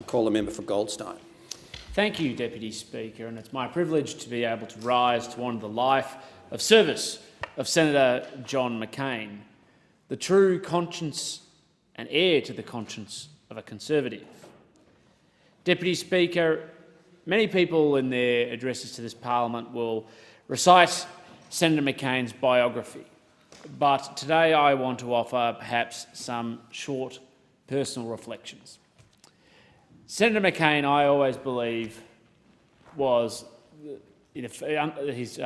Call the member for Goldstein. Thank you, Deputy Speaker, and it's my privilege to be able to rise to honour the life of service of Senator John McCain, the true conscience and heir to the conscience of a Conservative. Deputy Speaker, many people in their addresses to this parliament will recite Senator McCain's biography, but today I want to offer perhaps some short personal reflections. Senator McCain, I always believe, was his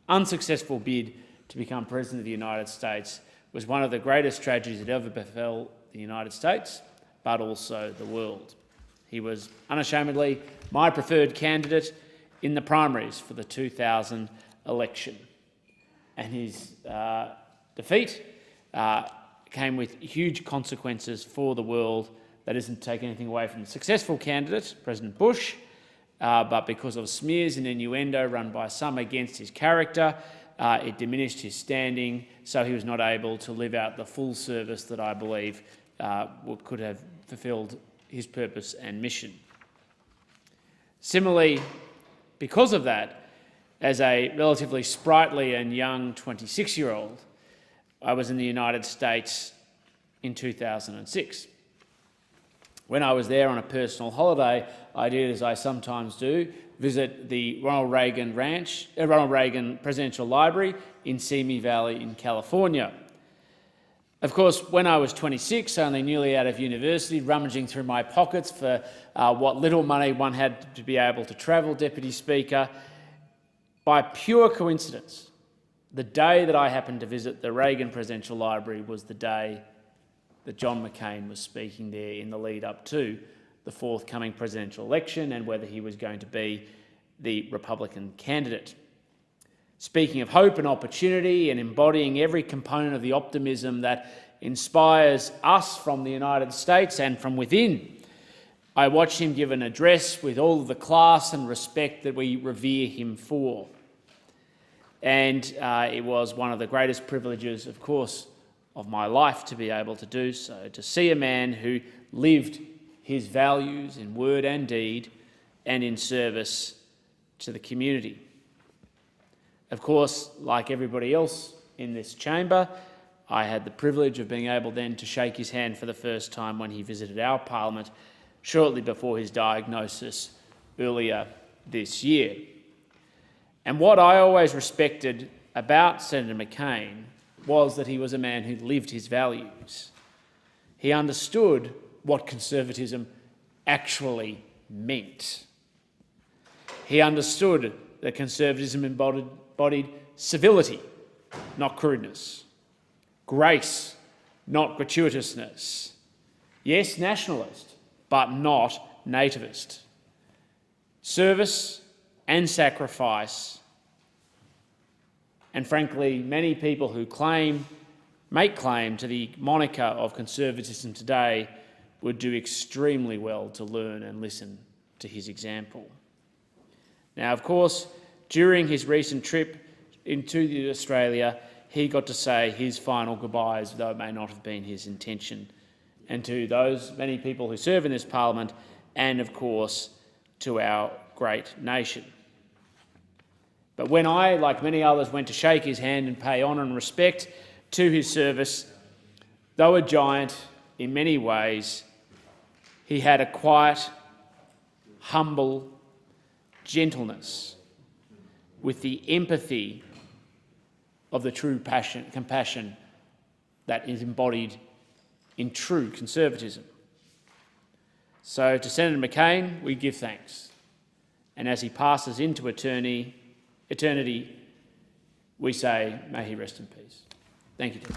unsuccessful bid to become President of the United States was one of the greatest tragedies that ever befell the United States, but also the world. He was unashamedly my preferred candidate in the primaries for the 2000 election, and his defeat came with huge consequences for the world. That isn't to take anything away from the successful candidate, President Bush, but because of smears and innuendo run by some against his character, it diminished his standing, so he was not able to live out the full service that I believe could have fulfilled his purpose and mission. Similarly, because of that, as a relatively sprightly and young 26-year-old, I was in the United States in 2006. When I was there on a personal holiday, I did, as I sometimes do, visit the Ronald Reagan Presidential Library in Simi Valley in California. Of course, when I was 26, only newly out of university, rummaging through my pockets for what little money one had to be able to travel, Deputy Speaker, by pure coincidence, the day that I happened to visit the Reagan Presidential Library was the day that John McCain was speaking there in the lead up to the forthcoming presidential election and whether he was going to be the Republican candidate. Speaking of hope and opportunity and embodying every component of the optimism that inspires us from the United States and from within, I watched him give an address with all of the class and respect that we revere him for. And it was one of the greatest privileges, of course, of my life to be able to do so, to see a man who lived his values in word and deed and in service to the community. Of course, like everybody else in this chamber, I had the privilege of being able then to shake his hand for the first time when he visited our parliament shortly before his diagnosis earlier this year. And what I always respected about Senator McCain was that he was a man who lived his values. He understood what conservatism actually meant. He understood that conservatism embodied civility, not crudeness, grace, not gratuitousness. Yes, nationalist, but not nativist. Service and sacrifice. And frankly, many people who make claim to the moniker of conservatism today would do extremely well to learn and listen to his example. Now, of course, during his recent trip into Australia, he got to say his final goodbyes, though it may not have been his intention, and to those many people who serve in this parliament, and of course, to our great nation. But when I, like many others, went to shake his hand and pay honour and respect to his service, though a giant in many ways, he had a quiet, humble gentleness with the empathy of the true compassion that is embodied in true conservatism. So to Senator McCain, we give thanks. And as he passes into eternity, we say, may he rest in peace. Thank you, Tim.